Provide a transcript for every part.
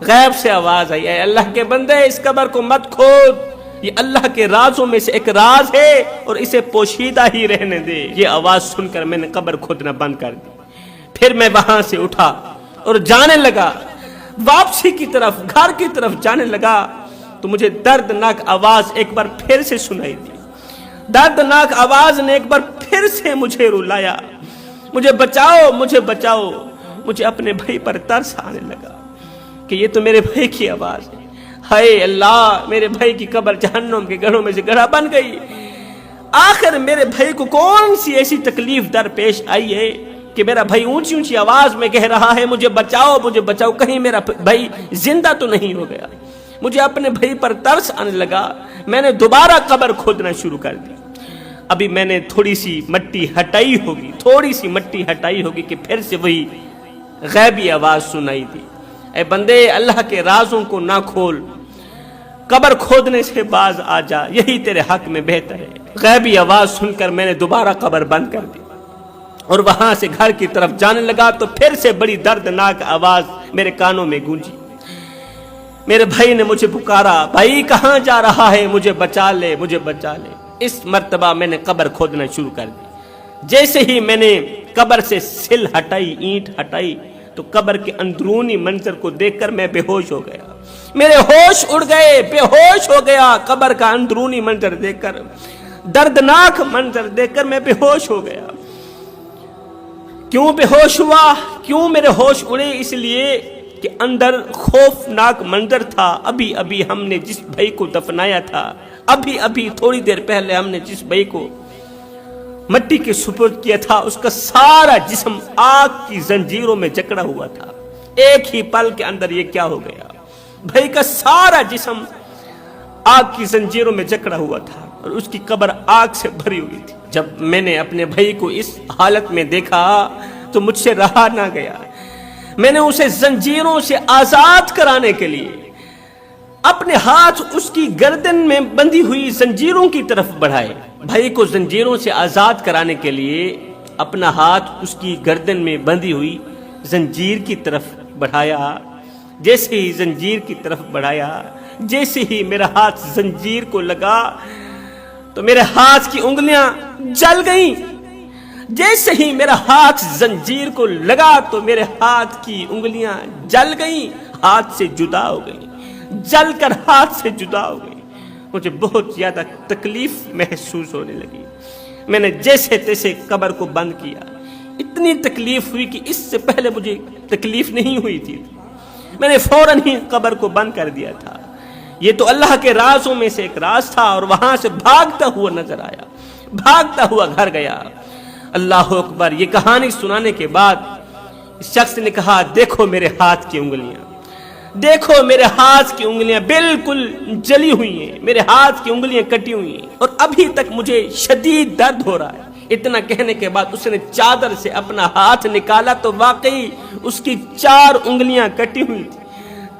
غیب سے آواز آئی، اے اللہ کے بندے اس قبر کو مت کھود، یہ اللہ کے رازوں میں سے ایک راز ہے اور اسے پوشیدہ ہی رہنے دے۔ یہ آواز سن کر میں نے قبر کھودنا بند کر دی۔ پھر میں وہاں سے اٹھا اور جانے لگا، واپسی کی طرف، گھر کی طرف جانے لگا تو مجھے دردناک آواز ایک بار پھر سے سنائی دی۔ دردناک آواز نے ایک بار پھر سے مجھے رلایا، مجھے بچاؤ، مجھے بچاؤ۔ مجھے اپنے بھائی پر ترس آنے لگا کہ یہ تو میرے بھائی کی آواز ہے۔ ہائے اللہ، میرے بھائی کی قبر جہنم کے گڑھوں میں سے گڑھا بن گئی۔ آخر میرے بھائی کو کون سی ایسی تکلیف درپیش آئی ہے کہ میرا بھائی اونچی اونچی آواز میں کہہ رہا ہے مجھے بچاؤ، مجھے بچاؤ، کہیں میرا بھائی زندہ تو نہیں ہو گیا۔ مجھے اپنے بھائی پر ترس آنے لگا، میں نے دوبارہ قبر کھودنا شروع کر دی۔ ابھی میں نے تھوڑی سی مٹی ہٹائی ہوگی کہ پھر سے وہی غیبی آواز سنائی دی، اے بندے اللہ کے رازوں کو نہ کھول، قبر کھودنے سے باز آ جا، یہی تیرے حق میں بہتر ہے۔ غیبی آواز سن کر میں نے دوبارہ قبر بند کر دی اور وہاں سے گھر کی طرف جانے لگا تو پھر سے بڑی دردناک آواز میرے کانوں میں گونجی۔ میرے بھائی نے مجھے پکارا، بھائی کہاں جا رہا ہے، مجھے بچا لے، مجھے بچا لے۔ اس مرتبہ میں نے قبر کھودنا شروع کر دی۔ جیسے ہی میں نے قبر سے سل ہٹائی، اینٹ ہٹائی، تو قبر کے اندرونی منظر کو دیکھ کر میں بے ہوش ہو گیا، میرے ہوش اڑ گئے، بے ہوش ہو گیا۔ قبر کا اندرونی منظر دیکھ کر، دردناک منظر دیکھ کر میں بے ہوش ہو گیا۔ کیوں بے ہوش ہوا، کیوں میرے ہوش اڑے؟ اس لیے کہ اندر خوفناک منظر تھا۔ ابھی ابھی ہم نے جس بھائی کو دفنایا تھا، ابھی تھوڑی دیر پہلے ہم نے جس بھائی کو مٹی کے سپرد کیا تھا، اس کا سارا جسم آگ کی زنجیروں میں جکڑا ہوا تھا۔ ایک ہی پل کے اندر یہ کیا ہو گیا، بھائی کا سارا جسم آگ کی زنجیروں میں جکڑا ہوا تھا اور اس کی قبر آگ سے بھری ہوئی تھی۔ جب میں نے اپنے بھائی کو اس حالت میں دیکھا تو مجھ سے رہا نہ گیا۔ میں نے اسے زنجیروں سے آزاد کرانے کے لیے اپنے ہاتھ اس کی گردن میں بندھی ہوئی زنجیروں کی طرف بڑھائے۔ بھائی کو زنجیروں سے آزاد کرانے کے لیے اپنا ہاتھ اس کی گردن میں بندھی ہوئی زنجیر کی طرف بڑھایا۔ جیسے ہی زنجیر کی طرف بڑھایا، جیسے ہی میرا ہاتھ زنجیر کو لگا تو میرے ہاتھ کی انگلیاں جل گئیں۔ جیسے ہی میرا ہاتھ زنجیر کو لگا تو میرے ہاتھ کی انگلیاں جل گئیں، ہاتھ سے جدا ہو گئیں، جل کر ہاتھ سے جدا ہو گئیں۔ مجھے بہت زیادہ تکلیف محسوس ہونے لگی۔ میں نے جیسے تیسے قبر کو بند کیا۔ اتنی تکلیف ہوئی کہ اس سے پہلے مجھے تکلیف نہیں ہوئی تھی۔ میں نے فوراً ہی قبر کو بند کر دیا تھا۔ یہ تو اللہ کے رازوں میں سے ایک راز تھا اور وہاں سے بھاگتا ہوا نظر آیا، بھاگتا ہوا گھر گیا۔ اللہ اکبر! یہ کہانی سنانے کے بعد اس شخص نے کہا، دیکھو میرے ہاتھ کی انگلیاں، دیکھو میرے ہاتھ کی انگلیاں بالکل جلی ہوئی ہیں، میرے ہاتھ کی انگلیاں کٹی ہوئی ہیں اور ابھی تک مجھے شدید درد ہو رہا ہے۔ اتنا کہنے کے بعد اس نے چادر سے اپنا ہاتھ نکالا تو واقعی اس کی 4 انگلیاں کٹی ہوئی تھی،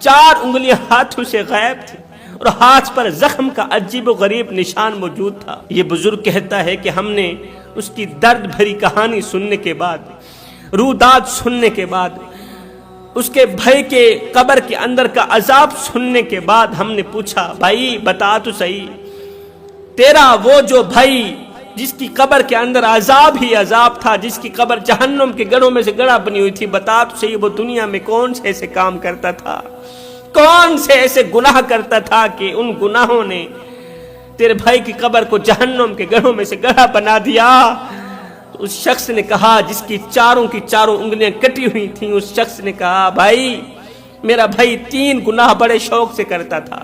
4 انگلیاں ہاتھوں سے غائب تھی اور ہاتھ پر زخم کا عجیب و غریب نشان موجود تھا۔ یہ بزرگ کہتا ہے کہ ہم نے اس کی درد بھری کہانی سننے کے بعد، روداد سننے کے بعد، اس کے بھائی کے قبر کے اندر کا عذاب سننے کے بعد ہم نے پوچھا، بھائی بتا تو صحیح، تیرا وہ جو بھائی جس کی قبر کے اندر عذاب ہی عذاب تھا، جس کی قبر جہنم کے گڑھوں میں سے گڑھا بنی ہوئی تھی، بتا تو صحیح وہ دنیا میں کون سے ایسے کام کرتا تھا، کون سے ایسے گناہ کرتا تھا کہ ان گناہوں نے تیرے بھائی کی قبر کو جہنم کے گڑھوں میں سے گڑھا بنا دیا؟ تو اس شخص نے کہا، جس کی چاروں کی چاروں انگلیاں کٹی ہوئی تھیں، اس شخص نے کہا، بھائی میرا بھائی 3 گناہ بڑے شوق سے کرتا تھا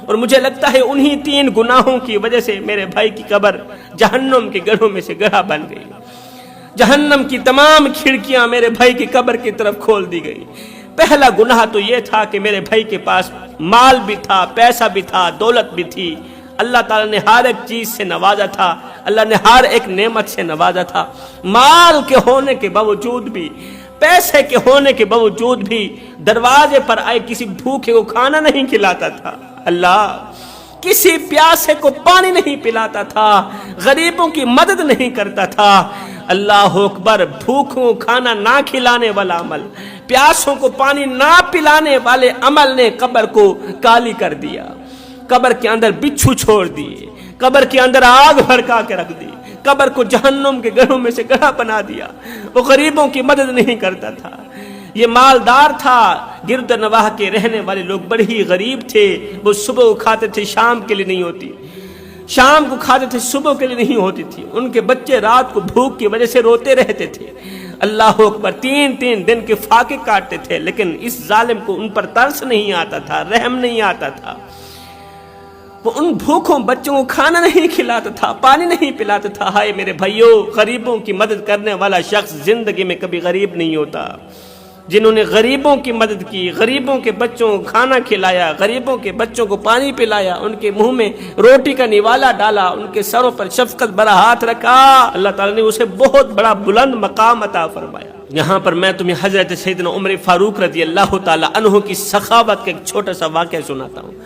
اور مجھے لگتا ہے انہی 3 گناہوں کی وجہ سے میرے بھائی کی قبر جہنم کے گڑھوں میں سے گڑھا بن گئی۔ جہنم کی تمام کھڑکیاں میرے بھائی کی قبر کی طرف کھول دی گئی۔ پہلا گناہ تو یہ تھا کہ میرے بھائی کے پاس مال بھی تھا، پیسہ بھی تھا، دولت بھی تھی، اللہ تعالیٰ نے ہر ایک چیز سے نوازا تھا، اللہ نے ہر ایک نعمت سے نوازا تھا، مال کے ہونے کے باوجود بھی، پیسے کے ہونے کے باوجود بھی دروازے پر آئے کسی بھوکے کو کھانا نہیں کھلاتا تھا، اللہ کسی پیاسے کو پانی نہیں پلاتا تھا، غریبوں کی مدد نہیں کرتا تھا، اللہ اکبر، بھوکوں کو کھانا نہ کھلانے والا عمل، پیاسوں کو پانی نہ پلانے والے عمل نے قبر کو کالی کر دیا، قبر کے اندر بچھو چھوڑ دیے، قبر کے اندر آگ بھڑکا کے رکھ دی، قبر کو جہنم کے گڑھوں میں سے گڑھا بنا دیا۔ وہ غریبوں کی مدد نہیں کرتا تھا، یہ مالدار تھا، گرد نواح کے رہنے والے لوگ بڑے ہی غریب تھے، وہ صبح کو کھاتے تھے شام کے لیے نہیں ہوتی، شام کو کھاتے تھے صبح کے لیے نہیں ہوتی تھی، ان کے بچے رات کو بھوک کی وجہ سے روتے رہتے تھے۔ اللہ اکبر، 3 دن کے فاقے کاٹتے تھے، لیکن اس ظالم کو ان پر ترس نہیں آتا تھا، رحم نہیں آتا تھا، وہ ان بھوکوں بچوں کو کھانا نہیں کھلاتا تھا، پانی نہیں پلاتا تھا۔ ہائے میرے بھائیوں، غریبوں کی مدد کرنے والا شخص زندگی میں کبھی غریب نہیں ہوتا۔ جنہوں نے غریبوں کی مدد کی، غریبوں کے بچوں کو کھانا کھلایا، غریبوں کے بچوں کو پانی پلایا، ان کے منہ میں روٹی کا نوالا ڈالا، ان کے سروں پر شفقت بھرا ہاتھ رکھا، اللہ تعالیٰ نے اسے بہت بڑا بلند مقام عطا فرمایا۔ یہاں پر میں تمہیں حضرت سیدنا عمر فاروق رضی اللہ تعالیٰ عنہ کی سخاوت کا ایک چھوٹا سا واقعہ سناتا ہوں۔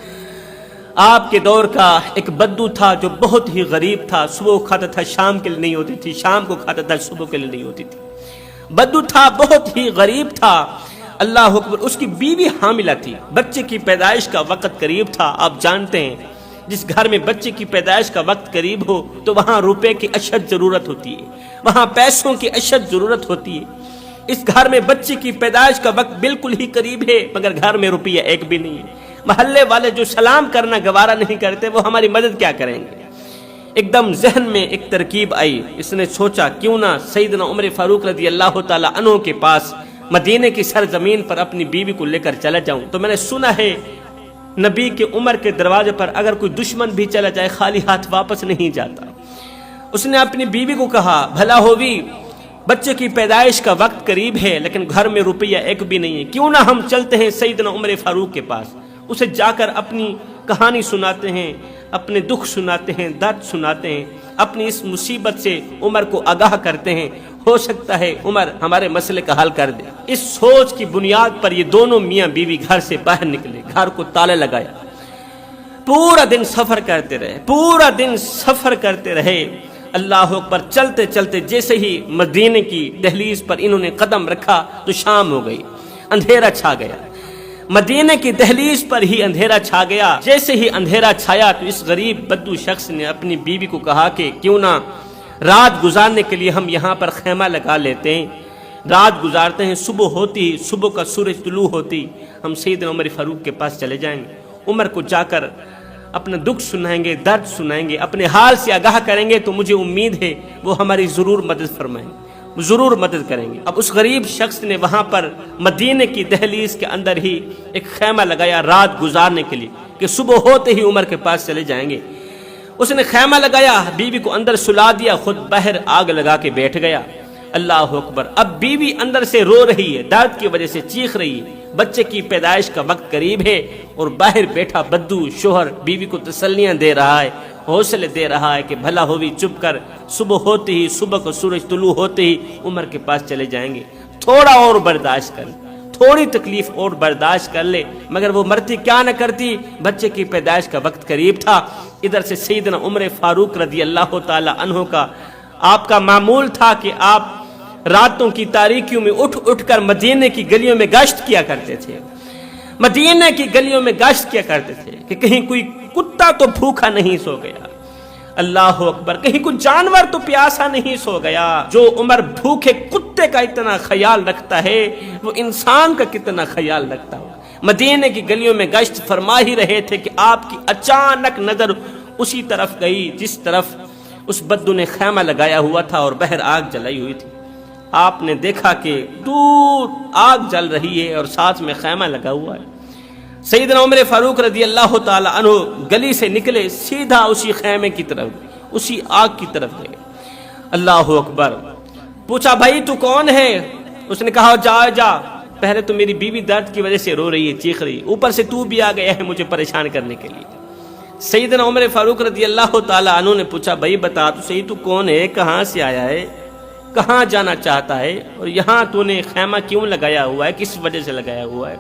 آپ کے دور کا ایک بدو تھا جو بہت ہی غریب تھا، صبح کھاتا تھا شام کے لیے نہیں ہوتی تھی، شام کو کھاتا تھا صبح کے لیے نہیں ہوتی تھی، بدو تھا، بہت ہی غریب تھا۔ اللہ اکبر، اس کی بیوی حاملہ تھی، بچے کی پیدائش کا وقت قریب تھا۔ آپ جانتے ہیں جس گھر میں بچے کی پیدائش کا وقت قریب ہو تو وہاں روپے کی اشد ضرورت ہوتی ہے، وہاں پیسوں کی اشد ضرورت ہوتی ہے۔ اس گھر میں بچے کی پیدائش کا وقت بالکل ہی قریب ہے، مگر گھر میں روپیہ ایک بھی نہیں ہے۔ محلے والے جو سلام کرنا گوارا نہیں کرتے وہ ہماری مدد کیا کریں گے؟ ایک دم ذہن میں ایک ترکیب آئی، اس نے سوچا کیوں نہ سیدنا عمر فاروق رضی اللہ تعالیٰ عنہ کے پاس مدینے کی سرزمین پر اپنی بیوی کو لے کر چلا جاؤں۔ تو میں نے سنا ہے نبی کے عمر کے دروازے پر اگر کوئی دشمن بھی چلا جائے خالی ہاتھ واپس نہیں جاتا۔ اس نے اپنی بیوی کو کہا بھلا ہووی، بچے کی پیدائش کا وقت قریب ہے لیکن گھر میں روپیہ ایک بھی نہیں ہے، کیوں نہ ہم چلتے ہیں سیدنا عمر فاروق کے پاس، اسے جا کر اپنی کہانی سناتے ہیں، اپنے دکھ سناتے ہیں، درد سناتے ہیں، اپنی اس مصیبت سے عمر کو آگاہ کرتے ہیں، ہو سکتا ہے عمر ہمارے مسئلے کا حل کر دے۔ اس سوچ کی بنیاد پر یہ دونوں میاں بیوی گھر سے باہر نکلے، گھر کو تالے لگایا، پورا دن سفر کرتے رہے، پورا دن سفر کرتے رہے۔ اللہ اکبر، چلتے چلتے جیسے ہی مدینے کی دہلیز پر انہوں نے قدم رکھا تو شام ہو گئی، اندھیرا چھا گیا۔ مدینے کی دہلیز پر ہی اندھیرا چھا گیا۔ جیسے ہی اندھیرا چھایا تو اس غریب بدو شخص نے اپنی بیوی کو کہا کہ کیوں نہ رات گزارنے کے لیے ہم یہاں پر خیمہ لگا لیتے ہیں، رات گزارتے ہیں، صبح ہوتی، صبح کا سورج طلوع ہوتی ہم سیدنا عمر فاروق کے پاس چلے جائیں گے، عمر کو جا کر اپنا دکھ سنائیں گے، درد سنائیں گے، اپنے حال سے آگاہ کریں گے، تو مجھے امید ہے وہ ہماری ضرور مدد فرمائیں گے، ضرور مدد کریں گے۔ اب اس غریب شخص نے وہاں پر مدینے کی دہلیز کے اندر ہی ایک خیمہ لگایا رات گزارنے کے لیے کہ صبح ہوتے ہی عمر کے پاس چلے جائیں گے۔ اس نے خیمہ لگایا، بیوی کو اندر سلا دیا، خود باہر آگ لگا کے بیٹھ گیا۔ اللہ اکبر، اب بیوی اندر سے رو رہی ہے، درد کی وجہ سے چیخ رہی ہے، بچے کی پیدائش کا وقت قریب ہے، اور باہر بیٹھا بدو شوہر بیوی کو تسلیاں دے رہا ہے، حوصلے دے رہا ہے کہ بھلا ہووی چپ کر، صبح ہوتے ہی، صبح کو سورج طلوع ہوتے ہی عمر کے پاس چلے جائیں گے، تھوڑا اور برداشت کر، تھوڑی تکلیف اور برداشت کر لے۔ مگر وہ مرتی کیا نہ کرتی، بچے کی پیدائش کا وقت قریب تھا۔ ادھر سے سیدنا عمر فاروق رضی اللہ تعالی عنہ کا آپ کا معمول تھا کہ آپ راتوں کی تاریکیوں میں اٹھ اٹھ کر مدینے کی گلیوں میں گشت کیا کرتے تھے، مدینے کی گلیوں میں گشت کیا کرتے تھے کہ کہیں کوئی کتا تو بھوکا نہیں سو گیا، اللہ اکبر، کہیں کوئی جانور تو پیاسا نہیں سو گیا۔ جو عمر بھوکے کتے کا اتنا خیال رکھتا ہے وہ انسان کا کتنا خیال رکھتا ہو۔ مدینے کی گلیوں میں گشت فرما ہی رہے تھے کہ آپ کی اچانک نظر اسی طرف گئی جس طرف اس بدو نے خیمہ لگایا ہوا تھا اور باہر آگ جلائی ہوئی تھی۔ آپ نے دیکھا کہ دور آگ جل رہی ہے اور ساتھ میں خیمہ لگا ہوا ہے۔ سیدنا عمر فاروق رضی اللہ تعالی عنہ گلی سے نکلے، سیدھا اسی خیمے کی طرف، اسی آگ کی طرف گئے۔ اللہ اکبر، پوچھا بھائی تو کون ہے؟ اس نے کہا جا، پہلے تو میری بیوی درد کی وجہ سے رو رہی ہے، چیخ رہی ہے، اوپر سے تو بھی آ گیا ہے مجھے پریشان کرنے کے لیے۔ سیدنا عمر فاروق رضی اللہ تعالی عنہ نے پوچھا بھائی بتا تو صحیح تو کون ہے، کہاں سے آیا ہے، کہاں جانا چاہتا ہے، اور یہاں تو نے خیمہ کیوں لگایا ہوا ہے، کس وجہ سے لگایا ہوا ہے؟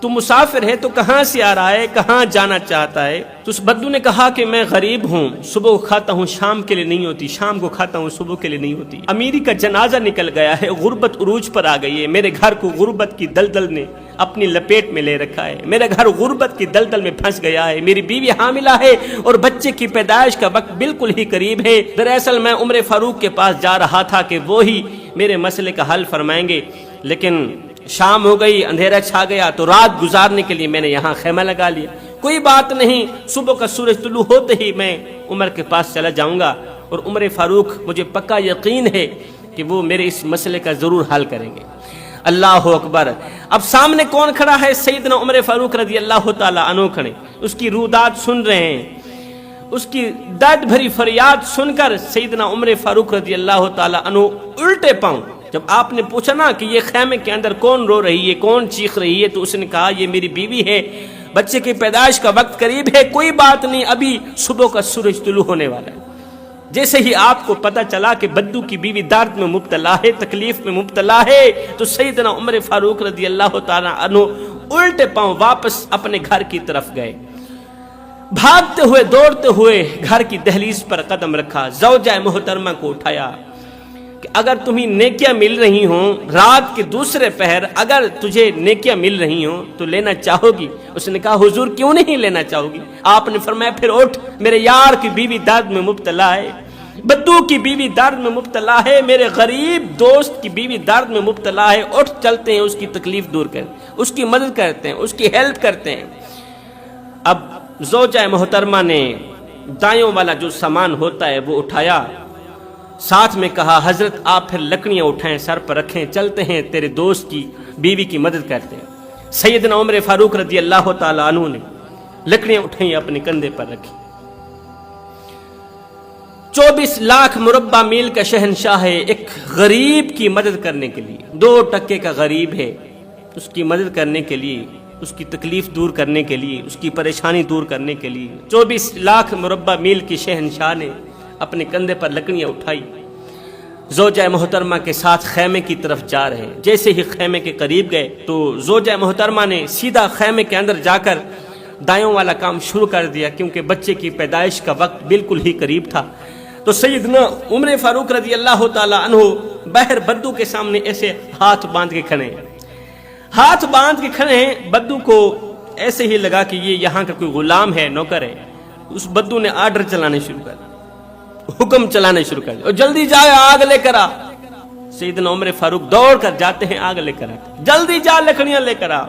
تو مسافر ہے تو کہاں سے آ رہا ہے, کہاں جانا چاہتا ہے؟ تو اس بدو نے کہا کہ میں غریب ہوں, صبح کو کھاتا ہوں شام کے لیے نہیں ہوتی, شام کو کھاتا ہوں صبح کے لیے نہیں ہوتی. امیری کا جنازہ نکل گیا ہے, غربت عروج پر آ گئی ہے, میرے گھر کو غربت کی دلدل نے اپنی لپیٹ میں لے رکھا ہے, میرا گھر غربت کی دلدل میں پھنس گیا ہے, میری بیوی حاملہ ہے اور بچے کی پیدائش کا وقت بالکل ہی قریب ہے. دراصل میں عمر فاروق کے پاس جا رہا تھا کہ وہی میرے مسئلے کا حل فرمائیں گے, لیکن شام ہو گئی, اندھیرا چھا گیا, تو رات گزارنے کے لیے میں نے یہاں خیمہ لگا لیا. کوئی بات نہیں, صبح کا سورج طلوع ہوتے ہی میں عمر کے پاس چلا جاؤں گا, اور عمر فاروق مجھے پکا یقین ہے کہ وہ میرے اس مسئلے کا ضرور حل کریں گے. اللہ اکبر. اب سامنے کون کھڑا ہے؟ سیدنا عمر فاروق رضی اللہ تعالی عنہ کھڑے, اس کی رودات سن رہے ہیں. اس کی درد بھری فریاد سن کر سیدنا عمر فاروق رضی اللہ تعالی عنہ الٹے پاؤں. جب آپ نے پوچھا نا کہ یہ خیمے کے اندر کون رو رہی ہے, کون چیخ رہی ہے, تو اس نے کہا یہ میری بیوی ہے, بچے کی پیدائش کا وقت قریب ہے, کوئی بات نہیں, ابھی صبح کا سورج طلوع ہونے والا ہے. جیسے ہی آپ کو پتا چلا کہ بدو کی بیوی درد میں مبتلا ہے, تکلیف میں مبتلا ہے, تو سیدنا عمر فاروق رضی اللہ تعالی عنہ الٹے پاؤں واپس اپنے گھر کی طرف گئے. بھاگتے ہوئے دوڑتے ہوئے گھر کی دہلیز پر قدم رکھا, زوجہ محترمہ کو اٹھایا کہ اگر تمہیں نیکیاں مل رہی ہوں, رات کے دوسرے پہر اگر تجھے نیکیاں مل رہی ہوں تو لینا چاہو گی؟ اس نے کہا حضور کیوں نہیں لینا چاہو گی؟ آپ نے فرمایا پھر اٹھ, میرے یار کی بیوی درد میں مبتلا ہے, بدو کی بیوی درد میں مبتلا ہے, میرے غریب دوست کی بیوی درد میں مبتلا ہے, اٹھ چلتے ہیں اس کی تکلیف دور کریں, اس کی مدد کرتے ہیں, اس کی ہیلپ کرتے ہیں. اب زوجہ محترمہ نے دائیوں والا جو سامان ہوتا ہے وہ اٹھایا, ساتھ میں کہا حضرت آپ پھر لکڑیاں اٹھائیں, سر پر رکھیں, چلتے ہیں تیرے دوست کی بیوی کی مدد کرتے ہیں. سیدنا عمر فاروق رضی اللہ تعالی عنہ نے لکڑیاں اٹھائیں, اپنے کندھے پر رکھی. 24 لاکھ مربع میل کا شہنشاہ ہے, ایک غریب کی مدد کرنے کے لیے, 2 ٹکے کا غریب ہے, اس کی مدد کرنے کے لیے, اس کی تکلیف دور کرنے کے لیے, اس کی پریشانی دور کرنے کے لیے 24 لاکھ مربع میل کی شہنشاہ نے اپنے کندھے پر لکڑیاں اٹھائی. زوجہ محترمہ کے ساتھ خیمے کی طرف جا رہے ہیں. جیسے ہی خیمے کے قریب گئے تو زوجہ محترمہ نے سیدھا خیمے کے اندر جا کر دائیوں والا کام شروع کر دیا, کیونکہ بچے کی پیدائش کا وقت بالکل ہی قریب تھا. تو سیدنا عمر فاروق رضی اللہ تعالی عنہ بہر بدو کے سامنے ایسے ہاتھ باندھ کے کھڑے ہیں, ہاتھ باندھ کے کھڑے ہیں. بدو کو ایسے ہی لگا کہ یہ یہاں کا کوئی غلام ہے, نوکر ہے. اس بدو نے آرڈر چلانے شروع کر, حکم چلانے شروع کر دیا, اور جلدی جائے آگ لے کر آ. سیدنا عمر فاروق دوڑ کر جاتے ہیں, آگ لے کر آتے, جلدی جا لکڑیاں لے کر آ.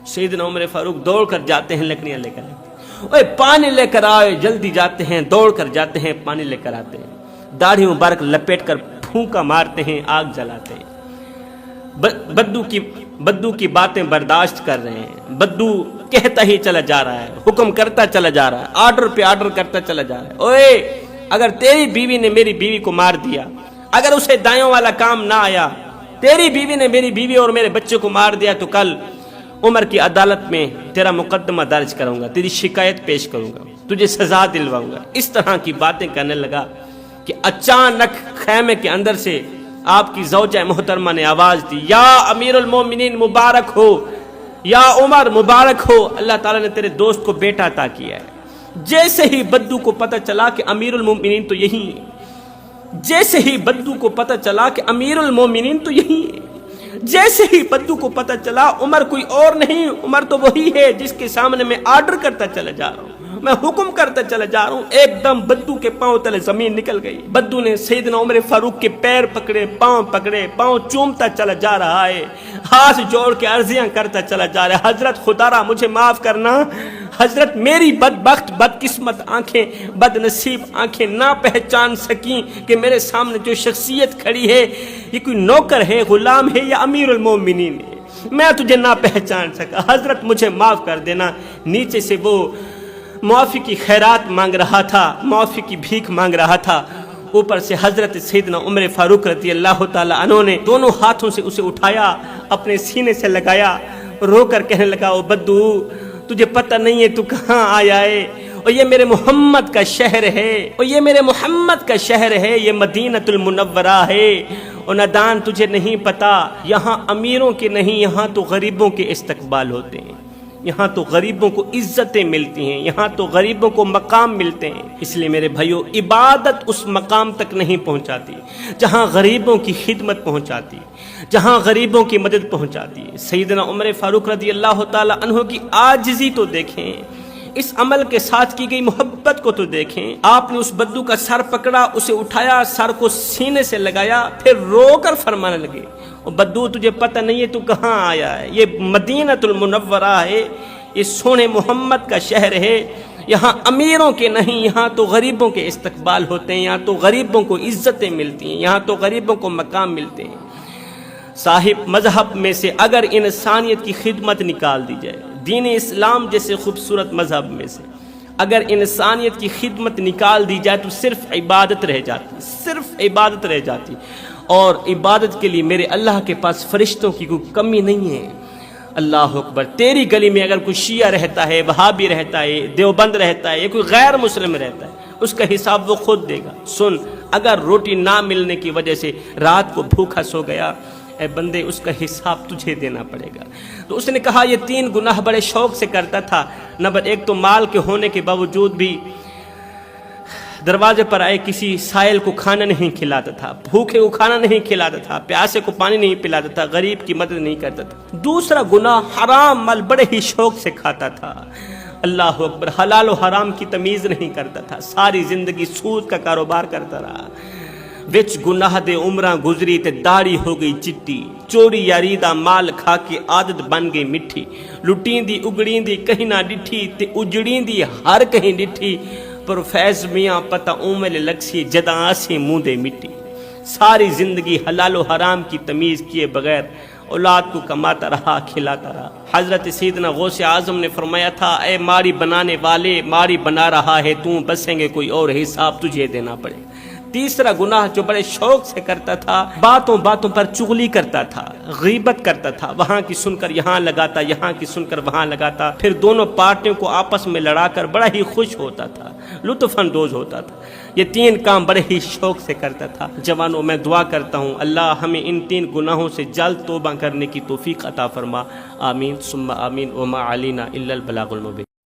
سیدنا عمر فاروق دوڑ کر جاتے ہیں, لکڑیاں لے کر آتے. اوے پانی لے کر آئے, جلدی جاتے ہیں, دوڑ کر جاتے ہیں, پانی لے کر آتے ہیں. داڑھی مبارک لپیٹ کر پھونکا مارتے ہیں, آگ جلاتے ہیں. بدو کی باتیں برداشت کر رہے ہیں. بدو کہتا ہی چلا جا رہا ہے, حکم کرتا چلا جا رہا ہے, آرڈر پہ آرڈر کرتا چلا جا رہا ہے. اوے اگر تیری بیوی نے میری بیوی کو مار دیا, اگر اسے دائیوں والا کام نہ آیا, تیری بیوی نے میری بیوی اور میرے بچے کو مار دیا, تو کل عمر کی عدالت میں تیرا مقدمہ درج کروں گا, تیری شکایت پیش کروں گا, تجھے سزا دلواؤں گا. اس طرح کی باتیں کرنے لگا کہ اچانک خیمے کے اندر سے آپ کی زوجہ محترمہ نے آواز دی, یا امیر المومنین مبارک ہو, یا عمر مبارک ہو, اللہ تعالیٰ نے تیرے دوست کو بیٹا عطا کیا ہے. جیسے ہی بدو کو پتہ چلا کہ امیر المومنین تو یہی ہے, جیسے ہی بدو کو پتہ چلا کہ امیر المومنین تو یہی ہے, جیسے ہی بدو کو پتہ چلا عمر کوئی اور نہیں, عمر تو وہی ہے جس کے سامنے میں آرڈر کرتا چلا جا رہا ہوں, میں حکم کرتا چلا جا رہا ہوں. ایک دم بدو کے پاؤں تلے زمین نکل گئی. بدو نے سیدنا عمر فاروق کے پیر پکڑے, پاؤں چومتا چلا جا رہا ہے, ہاتھ جوڑ کے عرضیاں کرتا چلا جا رہا ہے, حضرت خدا را مجھے معاف کرنا, حضرت میری بدبخت بدقسمت آنکھیں, بد نصیب آنکھیں نہ پہچان سکیں کہ میرے سامنے جو شخصیت کھڑی ہے یہ کوئی نوکر ہے, غلام ہے, یا امیر المومنین ہے. میں تجھے نہ پہچان سکا, حضرت مجھے معاف کر دینا. نیچے سے وہ معافی کی خیرات مانگ رہا تھا, معافی کی بھیک مانگ رہا تھا. اوپر سے حضرت سیدنا عمر فاروق رضی اللہ تعالی عنہ نے دونوں ہاتھوں سے اسے اٹھایا, اپنے سینے سے لگایا, رو کر کہنے لگا, او بدو تجھے پتہ نہیں ہے تو کہاں آیا ہے, اور یہ میرے محمد کا شہر ہے, اور یہ میرے محمد کا شہر ہے, یہ مدینۃ المنورہ ہے. اور نادان تجھے نہیں پتا, یہاں امیروں کے نہیں, یہاں تو غریبوں کے استقبال ہوتے ہیں. یہاں تو غریبوں کو عزتیں ملتی ہیں، یہاں تو غریبوں کو مقام ملتے ہیں۔ اس لیے میرے بھائیو، عبادت اس مقام تک نہیں پہنچاتی جہاں غریبوں کی خدمت پہنچاتی، جہاں غریبوں کی مدد پہنچاتی ہے۔ سیدنا عمر فاروق رضی اللہ تعالی عنہ کی عاجزی تو دیکھیں، اس عمل کے ساتھ کی گئی محبت کو تو دیکھیں۔ آپ نے اس بدو کا سر پکڑا، اسے اٹھایا، سر کو سینے سے لگایا، پھر رو کر فرمانے لگے، بدو تجھے پتہ نہیں ہے تو کہاں آیا ہے؟ یہ مدینہ المنورہ ہے، یہ سونے محمد کا شہر ہے، یہاں امیروں کے نہیں، یہاں تو غریبوں کے استقبال ہوتے ہیں، یہاں تو غریبوں کو عزتیں ملتی ہیں، یہاں تو غریبوں کو مقام ملتے ہیں۔ صاحب مذہب میں سے اگر انسانیت کی خدمت نکال دی جائے، دین اسلام جیسے خوبصورت مذہب میں سے اگر انسانیت کی خدمت نکال دی جائے تو صرف عبادت رہ جاتی، صرف عبادت رہ جاتی۔ اور عبادت کے لیے میرے اللہ کے پاس فرشتوں کی کوئی کمی نہیں ہے۔ اللہ اکبر، تیری گلی میں اگر کوئی شیعہ رہتا ہے، وہابی رہتا ہے، دیوبند رہتا ہے، یا کوئی غیر مسلم رہتا ہے، اس کا حساب وہ خود دے گا۔ سن، اگر روٹی نہ ملنے کی وجہ سے رات کو بھوکا سو گیا، اے بندے اس کا حساب تجھے دینا پڑے گا۔ تو اس نے کہا یہ 3 گناہ بڑے شوق سے کرتا تھا۔ نمبر 1 تو مال کے ہونے کے باوجود بھی دروازے پر آئے کسی سائل کو کھانا نہیں کھلاتا تھا، بھوکے کو کھانا نہیں کھلاتا تھا، پیاسے کو پانی نہیں پلاتا تھا، غریب کی مدد نہیں کرتا تھا۔ دوسرا گناہ، حرام مال بڑے ہی شوق سے کھاتا تھا۔ اللہ اکبر، حلال و حرام کی تمیز نہیں کرتا تھا، ساری زندگی سود کا کاروبار کرتا رہا۔ وچ گناہ دے عمراں گزری تے داڑھی ہو گئی چٹی، چوری یاریدہ مال کھا کے عادت بن گئی مٹھی، لٹین دی اگڑین دی کہیں نہ ڈٹھی تے اجڑین دی ہر کہیں ڈٹھی، پر فیض میاں پتہ اومل لگسی جداں آسی منہ دے مٹی۔ ساری زندگی حلال و حرام کی تمیز کیے بغیر اولاد کو کماتا رہا، کھلاتا رہا۔ حضرت سیدنا غوث اعظم نے فرمایا تھا، اے ماری بنانے والے، ماری بنا رہا ہے تو، بسیں گے کوئی اور حساب تجھے دینا پڑے۔ تیسرا گناہ جو بڑے شوق سے کرتا تھا، باتوں باتوں پر چغلی کرتا تھا، غیبت کرتا تھا، وہاں کی سن کر یہاں لگاتا، یہاں کی سن کر وہاں لگاتا، پھر دونوں پارٹیوں کو آپس میں لڑا کر بڑا ہی خوش ہوتا تھا، لطف اندوز ہوتا تھا۔ یہ 3 کام بڑے ہی شوق سے کرتا تھا۔ جوانوں، میں دعا کرتا ہوں اللہ ہمیں ان 3 گناہوں سے جلد توبہ کرنے کی توفیق عطا فرما۔ آمین ثم آمین، وما علینا الا البلاغ المبین۔